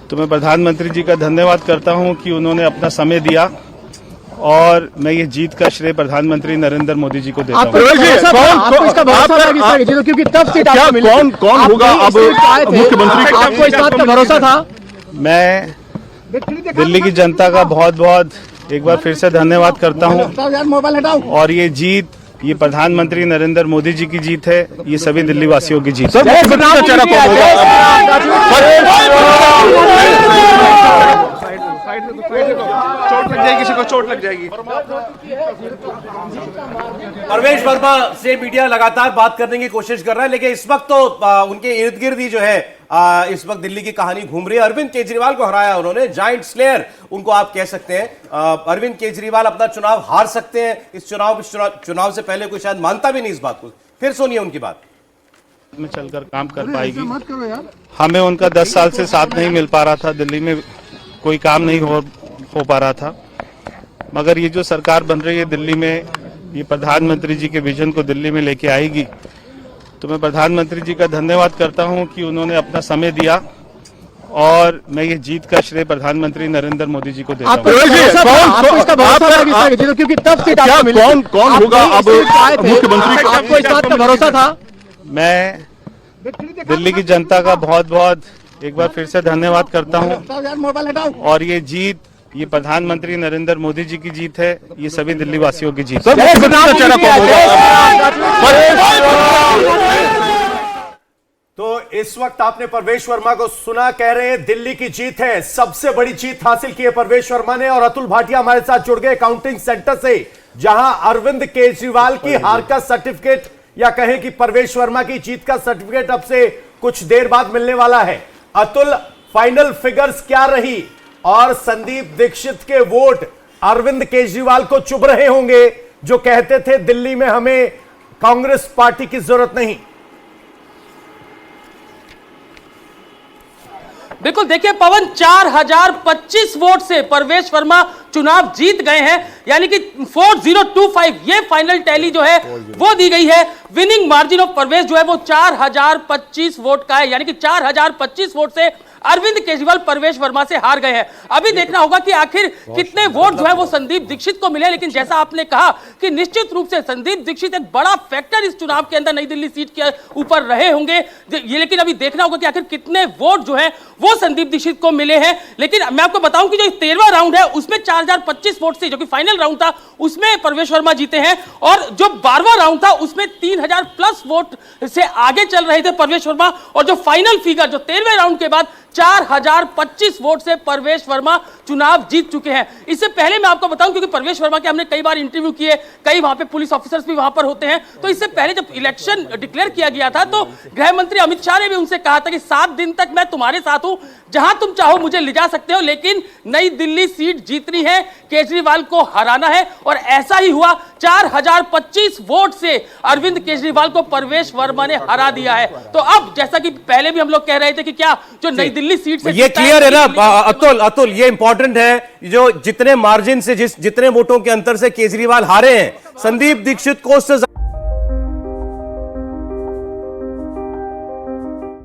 तो मैं प्रधानमंत्री जी का धन्यवाद करता हूं कि उन्होंने अपना समय दिया और मैं ये जीत का श्रेय प्रधानमंत्री नरेंद्र मोदी जी को देता हूं। क्योंकि तब सीट आपको मिली, कौन होगा अब मुख्यमंत्री? आपको इस बात का भरोसा था? मैं दिल्ली की जनता का बहुत बहुत एक बार फिर से धन्यवाद करता हूं और ये जीत ये प्रधानमंत्री नरेंद्र मोदी जी की जीत है, ये सभी दिल्ली वासियों की जीत है। चोट लग जाएगी, किसी को चोट लग जाएगी। परवेश वर्मा से मीडिया लगातार बात करने की कोशिश कर रहा है, लेकिन इस वक्त तो उनके इर्द गिर्द ही जो है इस वक्त दिल्ली की कहानी घूम रही है। अरविंद केजरीवाल को हराया उन्होंने, जायंट स्लेयर उनको आप कह सकते हैं। अरविंद केजरीवाल अपना चुनाव हार सकते हैं इस चुनाव से पहले कोई शायद मानता भी नहीं इस बात को। फिर सुनिए उनकी बात। में चलकर काम कर पाएगी। हमें उनका 10 साल से साथ नहीं मिल पा रहा था, दिल्ली में कोई काम नहीं हो पा रहा था, मगर ये जो सरकार बन रही है दिल्ली में, ये प्रधानमंत्री जी के विजन को दिल्ली में लेके आएगी। तो मैं प्रधानमंत्री जी का धन्यवाद करता हूं कि उन्होंने अपना समय दिया और मैं ये जीत का श्रेय प्रधानमंत्री नरेंद्र मोदी जी को देता हूं। क्योंकि तब सीट आपको मिली, कौन होगा अब मुख्यमंत्री? आपको इस बात का भरोसा था? मैं दिल्ली की जनता का बहुत बहुत एक बार फिर से धन्यवाद करता हूं और ये जीत ये प्रधानमंत्री नरेंद्र मोदी जी की जीत है, ये सभी दिल्ली वासियों की जीत है। तो इस वक्त आपने परवेश वर्मा को सुना, कह रहे हैं दिल्ली की जीत है, सबसे बड़ी जीत हासिल की है परवेश वर्मा ने। और अतुल भाटिया हमारे साथ जुड़ गए काउंटिंग सेंटर से, जहां अरविंद केजरीवाल की हार का सर्टिफिकेट या कहें कि परवेश वर्मा की जीत का सर्टिफिकेट अब से कुछ देर बाद मिलने वाला है। अतुल, फाइनल फिगर्स क्या रही और संदीप दीक्षित के वोट अरविंद केजरीवाल को चुभ रहे होंगे, जो कहते थे दिल्ली में हमें कांग्रेस पार्टी की जरूरत नहीं। बिल्कुल, देखिए पवन, 4025 वोट से परवेश वर्मा चुनाव जीत गए हैं, यानी कि 4025 ये फाइनल टैली जो है वो दी गई है। विनिंग मार्जिन ऑफ परवेश जो है वो 4025 वोट का है, यानी कि 4025 वोट से अरविंद केजरीवाल परवेश वर्मा से हार गए हैं। अभी देखना होगा कि आखिर कितने वोट जो है वो संदीप दीक्षित को मिले, लेकिन जैसा आपने कहा कि निश्चित रूप से संदीप दीक्षित एक बड़ा फैक्टर इस चुनाव के अंदर नई दिल्ली सीट के ऊपर रहे होंगे ये, लेकिन अभी देखना होगा कि आखिर कितने वोट जो है वो संदीप दीक्षित को मिले हैं। लेकिन मैं आपको बताऊं कि जो 13वां राउंड है उसमें 4025 वोट से, जो कि फाइनल राउंड था, उसमें परवेश वर्मा जीते हैं, और जो 12वां राउंड था उसमें 3000 प्लस वोट से आगे चल रहे थे परवेश वर्मा, और जो फाइनल फिगर जो 13वें राउंड के बाद 4025 वोट से परवेश वर्मा चुनाव जीत चुके हैं। इससे पहले मैं आपको बताऊं, क्योंकि परवेश वर्मा के हमने कई बार इंटरव्यू किए, कई वहां पे पुलिस ऑफिसर्स भी वहां पर होते हैं, तो इससे पहले जब इलेक्शन डिक्लेयर किया गया था तो गृह मंत्री अमित शाह ने भी उनसे कहा था कि 7 दिन तक मैं तुम्हारे साथ हूं, जहां तुम चाहो मुझे ले जा सकते हो, लेकिन नई दिल्ली सीट जीतनी है, केजरीवाल को हराना है, और ऐसा ही हुआ। 4025 वोट से अरविंद केजरीवाल को परवेश वर्मा ने हरा दिया है। तो अब जैसा कि पहले भी हम लोग कह रहे थे कि क्या जो नई दिल्ली सीट से ये क्लियर है ना अतुल, ये इंपॉर्टेंट है, जो जितने मार्जिन से जितने वोटों के अंतर से केजरीवाल हारे हैं, संदीप दीक्षित को उससे